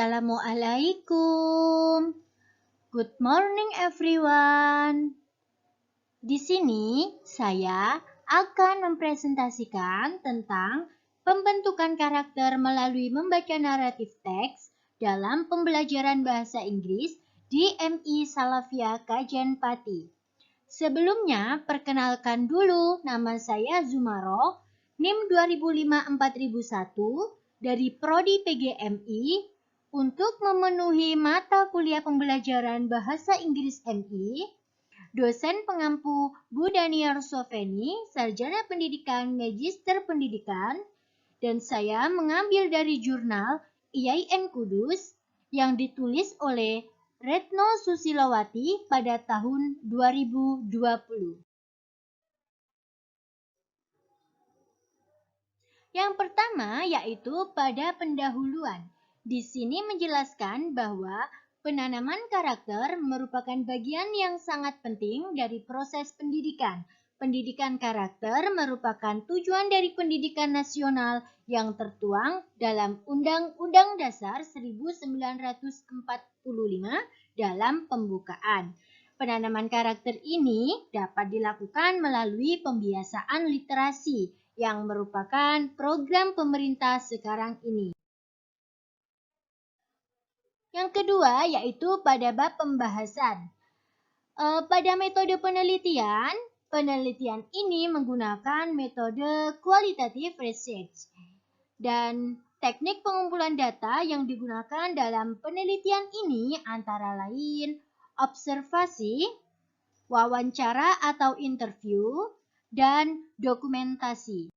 Assalamualaikum. Good morning everyone. Di sini saya akan mempresentasikan tentang pembentukan karakter melalui membaca naratif teks dalam pembelajaran bahasa Inggris di MI Salafia Kajen Pati. Sebelumnya, perkenalkan dulu, nama saya Zumaro, NIM 2005-4001 dari Prodi PGMI untuk memenuhi mata kuliah pembelajaran Bahasa Inggris MI. Dosen pengampu Bu Daniar Sofeni, Sarjana Pendidikan Magister Pendidikan, dan saya mengambil dari jurnal IAIN Kudus yang ditulis oleh Retno Susilowati pada tahun 2020. Yang pertama yaitu pada pendahuluan. Di sini menjelaskan bahwa penanaman karakter merupakan bagian yang sangat penting dari proses pendidikan. Pendidikan karakter merupakan tujuan dari pendidikan nasional yang tertuang dalam Undang-Undang Dasar 1945 dalam pembukaan. Penanaman karakter ini dapat dilakukan melalui pembiasaan literasi yang merupakan program pemerintah sekarang ini. Yang kedua yaitu pada bab pembahasan. Pada metode penelitian ini menggunakan metode qualitative research dan teknik pengumpulan data yang digunakan dalam penelitian ini antara lain observasi, wawancara atau interview, dan dokumentasi.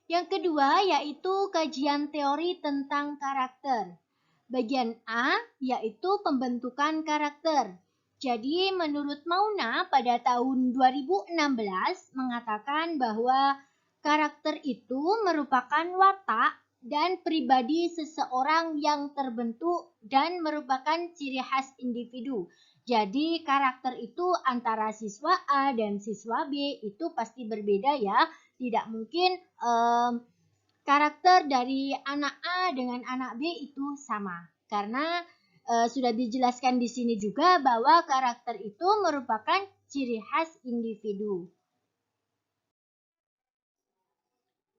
Yang kedua yaitu kajian teori tentang karakter. Bagian A yaitu pembentukan karakter. Jadi menurut Mauna pada tahun 2016 mengatakan bahwa karakter itu merupakan watak dan pribadi seseorang yang terbentuk dan merupakan ciri khas individu. Jadi karakter itu antara siswa A dan siswa B itu pasti berbeda ya. Tidak mungkin karakter dari anak A dengan anak B itu sama. Karena sudah dijelaskan di sini juga bahwa karakter itu merupakan ciri khas individu.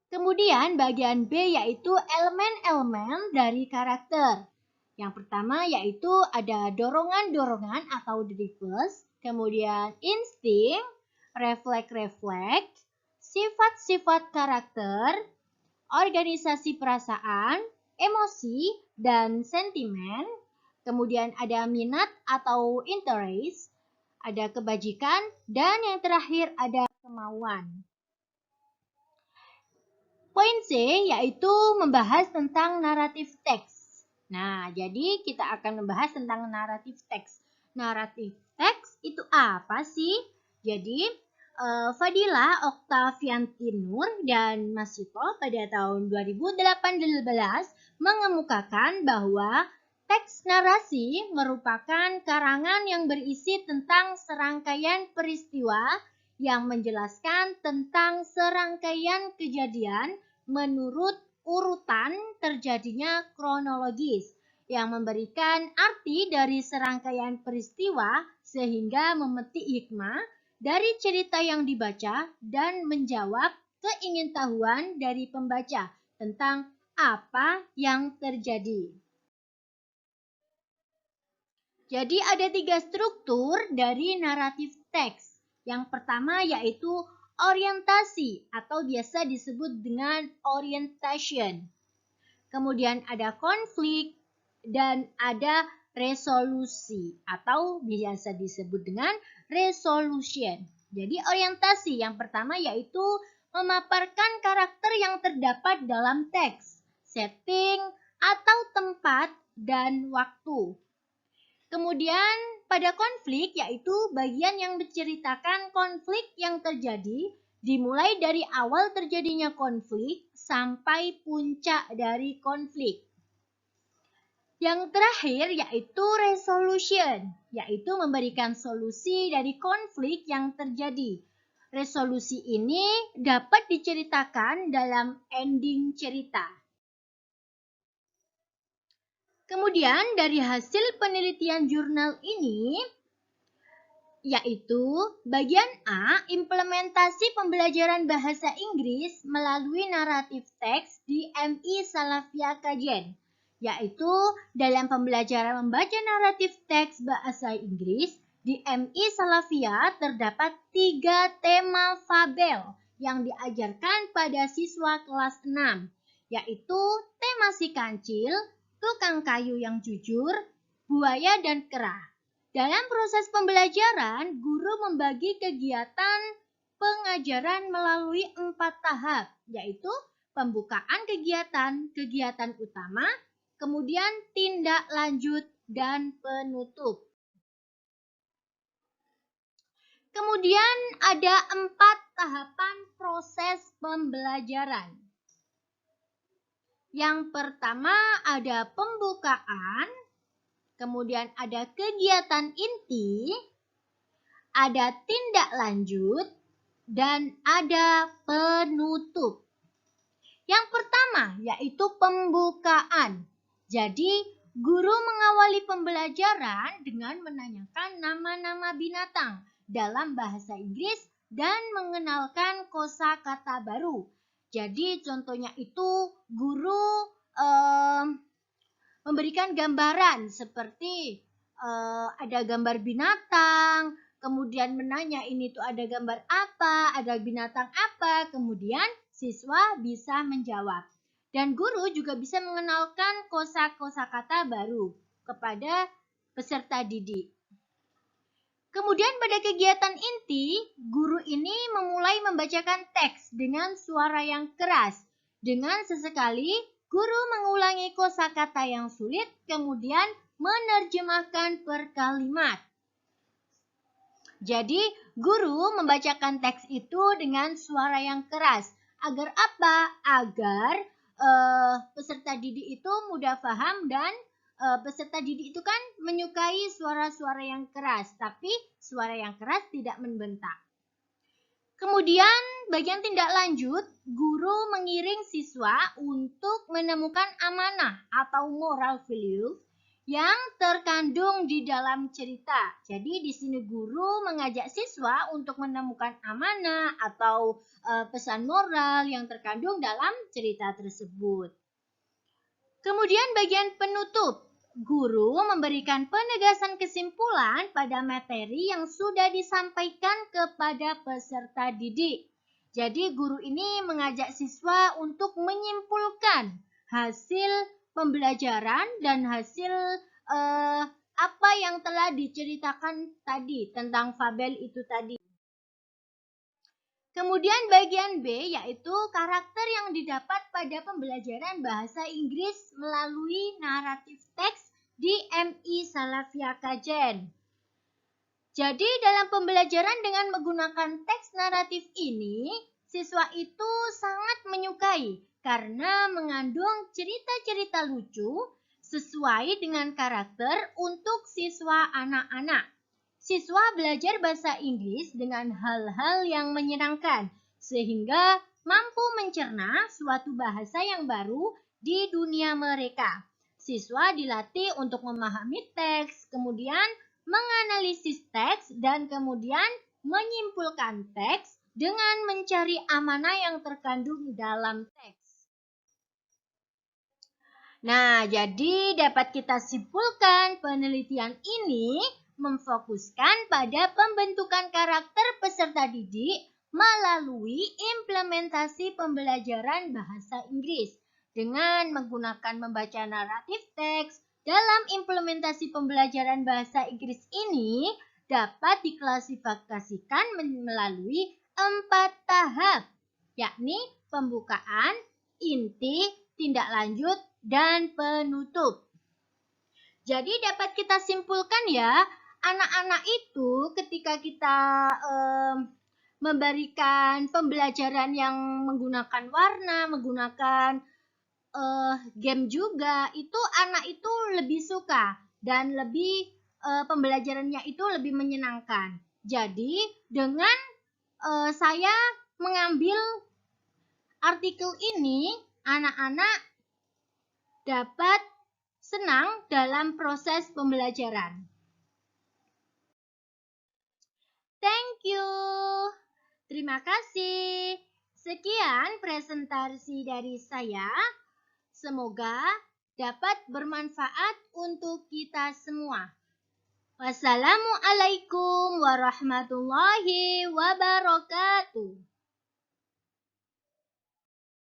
Kemudian bagian B yaitu elemen-elemen dari karakter. Yang pertama yaitu ada dorongan-dorongan atau drivers, kemudian insting, refleks-refleks, sifat-sifat karakter, organisasi perasaan, emosi, dan sentimen. Kemudian ada minat atau interest, ada kebajikan, dan yang terakhir ada kemauan. Poin C yaitu membahas tentang naratif teks. Nah, jadi kita akan membahas tentang naratif teks. Naratif teks itu apa sih? Jadi, Fadila Oktavianti Nur dan Masito pada tahun 2018 mengemukakan bahwa teks narasi merupakan karangan yang berisi tentang serangkaian peristiwa yang menjelaskan tentang serangkaian kejadian menurut urutan terjadinya kronologis yang memberikan arti dari serangkaian peristiwa sehingga memetik hikmah dari cerita yang dibaca dan menjawab keingintahuan dari pembaca tentang apa yang terjadi. Jadi ada 3 struktur dari naratif teks. Yang pertama yaitu orientasi atau biasa disebut dengan orientation. Kemudian ada konflik dan ada resolusi atau biasa disebut dengan resolution. Jadi orientasi yang pertama yaitu memaparkan karakter yang terdapat dalam teks, setting atau tempat dan waktu. Kemudian pada konflik yaitu bagian yang menceritakan konflik yang terjadi dimulai dari awal terjadinya konflik sampai puncak dari konflik. Yang terakhir yaitu resolution, yaitu memberikan solusi dari konflik yang terjadi. Resolusi ini dapat diceritakan dalam ending cerita. Kemudian dari hasil penelitian jurnal ini, yaitu bagian A, implementasi pembelajaran bahasa Inggris melalui naratif teks di MI Salafia Kajen, yaitu dalam pembelajaran membaca naratif teks bahasa Inggris di MI Salafia terdapat 3 tema fabel yang diajarkan pada siswa kelas 6, yaitu tema si kancil, tukang kayu yang jujur, buaya dan kera. Dalam proses pembelajaran, guru membagi kegiatan pengajaran melalui 4 tahap, yaitu pembukaan kegiatan, kegiatan utama, kemudian tindak lanjut, dan penutup. Kemudian ada 4 tahapan proses pembelajaran. Yang pertama ada pembukaan, kemudian ada kegiatan inti, ada tindak lanjut, dan ada penutup. Yang pertama yaitu pembukaan. Jadi, guru mengawali pembelajaran dengan menanyakan nama-nama binatang dalam bahasa Inggris dan mengenalkan kosakata baru. Jadi, contohnya itu guru memberikan gambaran seperti ada gambar binatang, kemudian menanya ini tuh ada gambar apa, ada binatang apa, kemudian siswa bisa menjawab. Dan guru juga bisa mengenalkan kosakata baru kepada peserta didik. Kemudian pada kegiatan inti, guru ini memulai membacakan teks dengan suara yang keras. Dengan sesekali, guru mengulangi kosakata yang sulit, kemudian menerjemahkan per kalimat. Jadi, guru membacakan teks itu dengan suara yang keras. Agar apa? Agar peserta didik itu mudah paham dan peserta didik itu kan menyukai suara-suara yang keras, tapi suara yang keras tidak membentak. Kemudian bagian tindak lanjut, guru mengiring siswa untuk menemukan amanah atau moral value yang terkandung di dalam cerita. Jadi di sini guru mengajak siswa untuk menemukan amanah atau pesan moral yang terkandung dalam cerita tersebut. Kemudian bagian penutup, guru memberikan penegasan kesimpulan pada materi yang sudah disampaikan kepada peserta didik. Jadi guru ini mengajak siswa untuk menyimpulkan hasil pembelajaran dan hasil apa yang telah diceritakan tadi tentang fabel itu tadi. Kemudian bagian B yaitu karakter yang didapat pada pembelajaran bahasa Inggris melalui naratif teks di MI Salafia Kajen. Jadi dalam pembelajaran dengan menggunakan teks naratif ini, siswa itu sangat menyukai karena mengandung cerita-cerita lucu sesuai dengan karakter untuk siswa anak-anak. Siswa belajar bahasa Inggris dengan hal-hal yang menyenangkan, sehingga mampu mencerna suatu bahasa yang baru di dunia mereka. Siswa dilatih untuk memahami teks, kemudian menganalisis teks, dan kemudian menyimpulkan teks dengan mencari amanah yang terkandung dalam teks. Nah, jadi dapat kita simpulkan penelitian ini memfokuskan pada pembentukan karakter peserta didik melalui implementasi pembelajaran bahasa Inggris dengan menggunakan membaca naratif teks. Dalam implementasi pembelajaran bahasa Inggris ini dapat diklasifikasikan melalui 4 tahap, yakni pembukaan, inti, tindak lanjut, dan penutup. Jadi dapat kita simpulkan ya, anak-anak itu ketika kita memberikan pembelajaran yang menggunakan warna, menggunakan game juga, itu anak itu lebih suka dan lebih pembelajarannya itu lebih menyenangkan. Jadi dengan saya mengambil artikel ini, anak-anak dapat senang dalam proses pembelajaran. Thank you. Terima kasih. Sekian presentasi dari saya. Semoga dapat bermanfaat untuk kita semua. Wassalamualaikum warahmatullahi wabarakatuh.